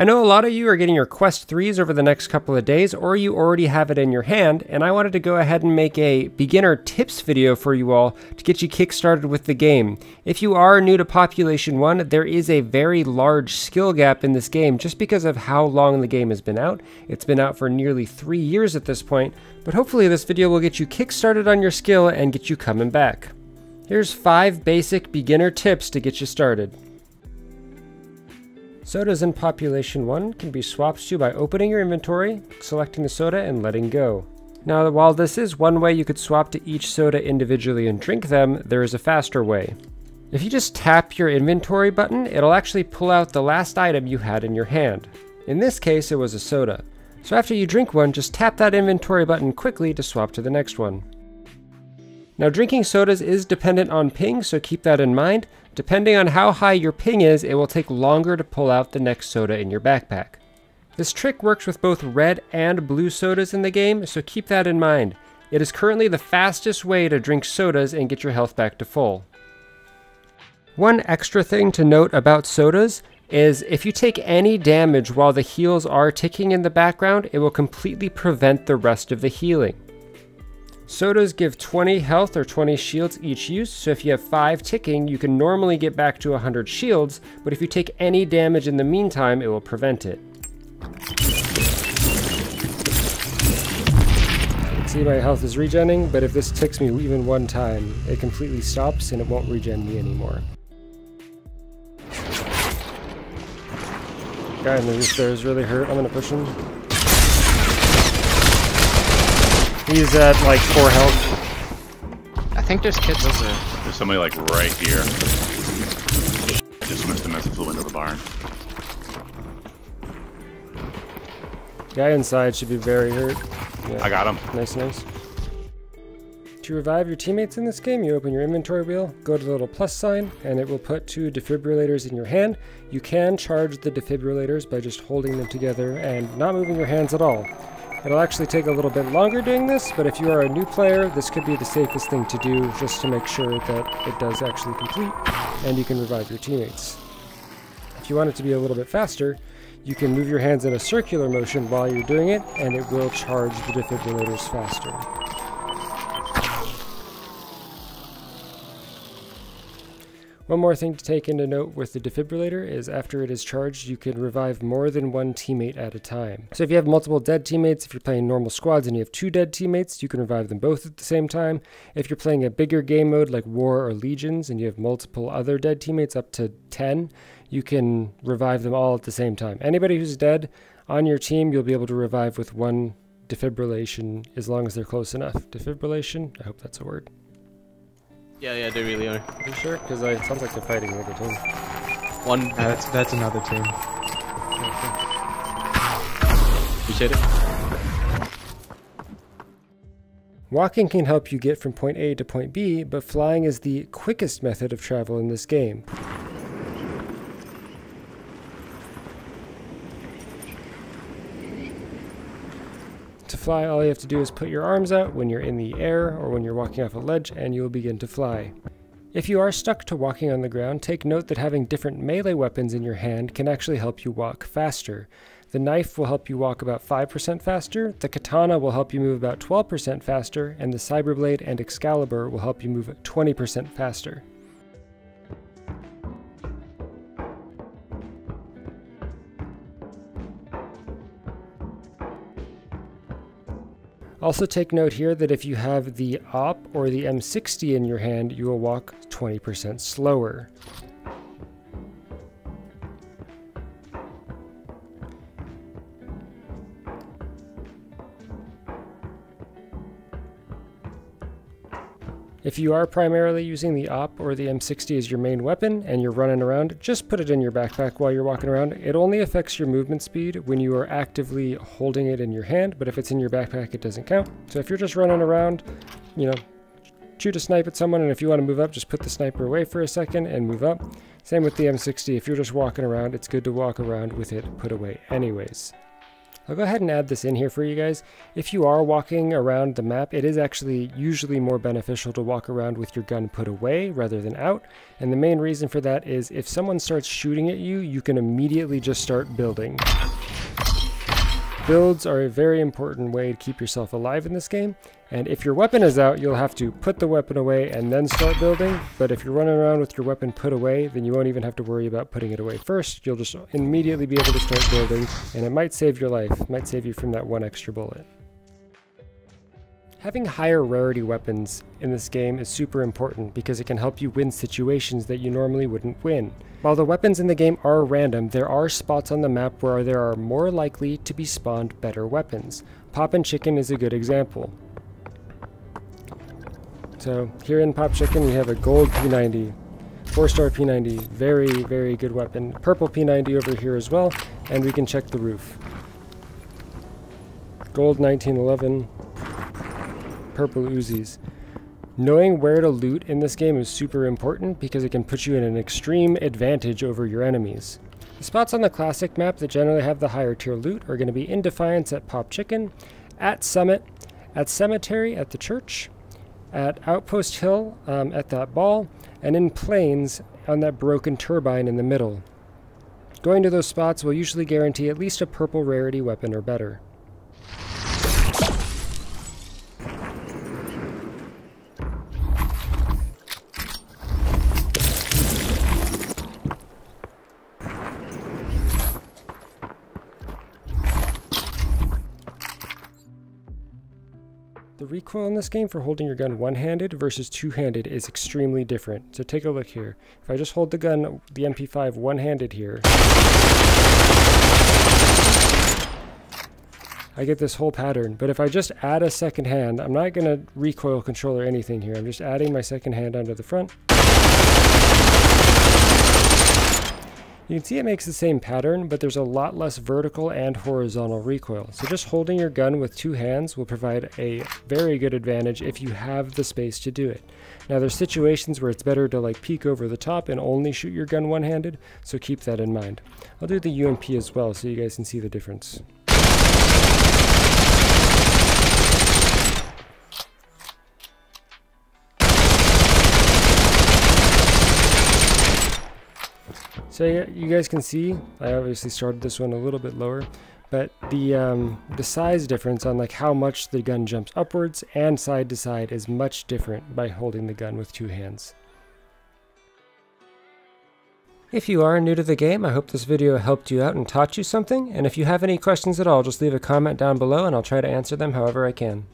I know a lot of you are getting your Quest 3s over the next couple of days, or you already have it in your hand, and I wanted to go ahead and make a beginner tips video for you all to get you kick-started with the game. If you are new to Population 1, there is a very large skill gap in this game just because of how long the game has been out. It's been out for nearly 3 years at this point, but hopefully this video will get you kick-started on your skill and get you coming back. Here's 5 basic beginner tips to get you started. Sodas in Population 1 can be swapped to by opening your inventory, selecting the soda, and letting go. Now, while this is one way you could swap to each soda individually and drink them, there is a faster way. If you just tap your inventory button, it'll actually pull out the last item you had in your hand. In this case, it was a soda. So after you drink one, just tap that inventory button quickly to swap to the next one. Now, drinking sodas is dependent on ping, so keep that in mind. Depending on how high your ping is, it will take longer to pull out the next soda in your backpack. This trick works with both red and blue sodas in the game, so keep that in mind. It is currently the fastest way to drink sodas and get your health back to full. One extra thing to note about sodas is if you take any damage while the heals are ticking in the background, it will completely prevent the rest of the healing. Sodas give 20 health or 20 shields each use, so if you have 5 ticking, you can normally get back to 100 shields, but if you take any damage in the meantime, it will prevent it. You can see my health is regenning, but if this ticks me even one time, it completely stops and it won't regen me anymore. Guy in the roof there is really hurt. I'm gonna push him. He's at like 4 health. I think there's kids over there. There's somebody like right here. I just missed him as he flew into the barn. Guy inside should be very hurt. Yeah. I got him. Nice, nice. To revive your teammates in this game, you open your inventory wheel, go to the little plus sign, and it will put 2 defibrillators in your hand. You can charge the defibrillators by just holding them together and not moving your hands at all. It'll actually take a little bit longer doing this, but if you are a new player, this could be the safest thing to do just to make sure that it does actually complete and you can revive your teammates. If you want it to be a little bit faster, you can move your hands in a circular motion while you're doing it, and it will charge the defibrillators faster. One more thing to take into note with the defibrillator is after it is charged, you can revive more than one teammate at a time. So if you have multiple dead teammates, if you're playing normal squads and you have 2 dead teammates, you can revive them both at the same time. If you're playing a bigger game mode like War or Legions and you have multiple other dead teammates up to 10, you can revive them all at the same time. Anybody who's dead on your team, you'll be able to revive with 1 defibrillation as long as they're close enough. Defibrillation? I hope that's a word. Yeah, they really are. Are you sure? Because it sounds like they're fighting the other team. One. That's another team. Okay. Appreciate it. Walking can help you get from point A to point B, but flying is the quickest method of travel in this game. To fly, all you have to do is put your arms out when you're in the air or when you're walking off a ledge, and you will begin to fly. If you are stuck to walking on the ground, take note that having different melee weapons in your hand can actually help you walk faster. The knife will help you walk about 5% faster, the katana will help you move about 12% faster, and the cyberblade and Excalibur will help you move 20% faster. Also take note here that if you have the AWP or the M60 in your hand, you will walk 20% slower. If you are primarily using the AWP or the M60 as your main weapon and you're running around, just put it in your backpack while you're walking around. It only affects your movement speed when you are actively holding it in your hand, but if it's in your backpack, it doesn't count. So if you're just running around, shoot a snipe at someone, and if you want to move up, just put the sniper away for a second and move up. Same with the M60. If you're just walking around, it's good to walk around with it put away anyways. I'll go ahead and add this in here for you guys. If you are walking around the map, it is actually usually more beneficial to walk around with your gun put away rather than out. And the main reason for that is if someone starts shooting at you, you can immediately just start building. Builds are a very important way to keep yourself alive in this game, and if your weapon is out, you'll have to put the weapon away and then start building, but if you're running around with your weapon put away, then you won't even have to worry about putting it away first. You'll just immediately be able to start building, and it might save your life. It might save you from that one extra bullet. Having higher rarity weapons in this game is super important because it can help you win situations that you normally wouldn't win. While the weapons in the game are random, there are spots on the map where there are more likely to be spawned better weapons. Poppin' Chicken is a good example. So here in Pop Chicken we have a gold P90, 4-star P90, very, very good weapon. Purple P90 over here as well, and we can check the roof. Gold 1911. Purple Uzis. Knowing where to loot in this game is super important because it can put you in an extreme advantage over your enemies. The spots on the classic map that generally have the higher tier loot are going to be in Defiance at Pop Chicken, at Summit, at Cemetery at the church, at Outpost Hill at that ball, and in Plains on that broken turbine in the middle. Going to those spots will usually guarantee at least a purple rarity weapon or better. The recoil in this game for holding your gun one-handed versus two-handed is extremely different. So take a look here. If I just hold the gun, the MP5 one-handed here, I get this whole pattern. But if I just add a second hand, I'm not going to recoil control or anything here. I'm just adding my second hand onto the front. You can see it makes the same pattern, but there's a lot less vertical and horizontal recoil. So just holding your gun with two hands will provide a very good advantage if you have the space to do it. Now there's situations where it's better to like peek over the top and only shoot your gun one-handed, so keep that in mind. I'll do the UMP as well so you guys can see the difference. So you guys can see, I obviously started this one a little bit lower, but the size difference on like how much the gun jumps upwards and side to side is much different by holding the gun with two hands. If you are new to the game, I hope this video helped you out and taught you something, and if you have any questions at all, just leave a comment down below and I'll try to answer them however I can.